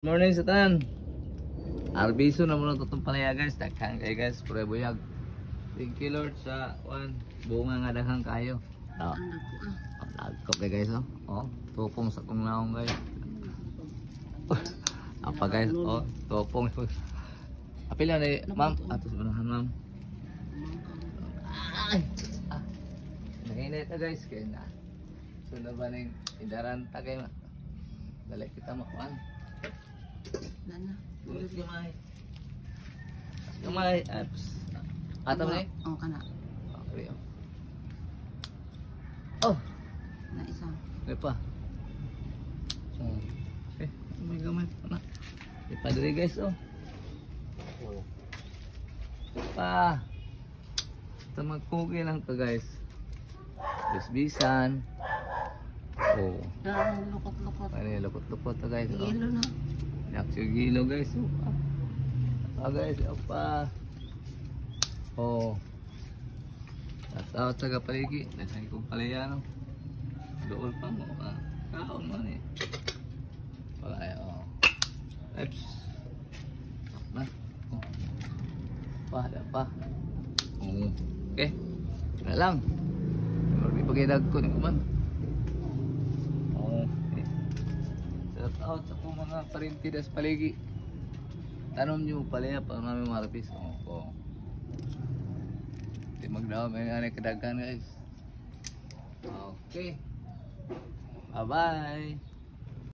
Morning sa tanan. Arbiso na muna itong palaya guys. Daghan kayo guys. Pura buyag. Thank you Lord sa bunga nga daghang kayo. Nagkop kayo guys. Tupong sa kong naong guys. Apa guys? Tupong. Apila na ma'am. Atos manahan ma'am. Nainit na guys. Kaya na. Sunod ba ng indaranta kayo. Dali kita makuan. Nana. Ulit gamay. Gamay. Atam na eh? Oo, kana. Okay. Oh! Na isa. May pa. May gamay pa na. May pa dali guys oh. Pa. Ito magpugi lang to guys. Bisbisan. Oh. Lukot-lukot. Ano yung lukot-lukot to guys oh. Yelo na. Naksyo gilo guys. Guys, apa. Oh. At sa kapaligi, nasan kong palaya no. Doon pa mo. Kaon man eh. Palaya oh. Eps. Na. Oh. Ada pa. Oh. Okay. Na lang. May pagidag ko ni man. Shout out sa kong mga parintidas paligi. Tanom nyo palaya pa namin marapis. Di magdaw may nga kadaghan guys. Okay. Bye bye.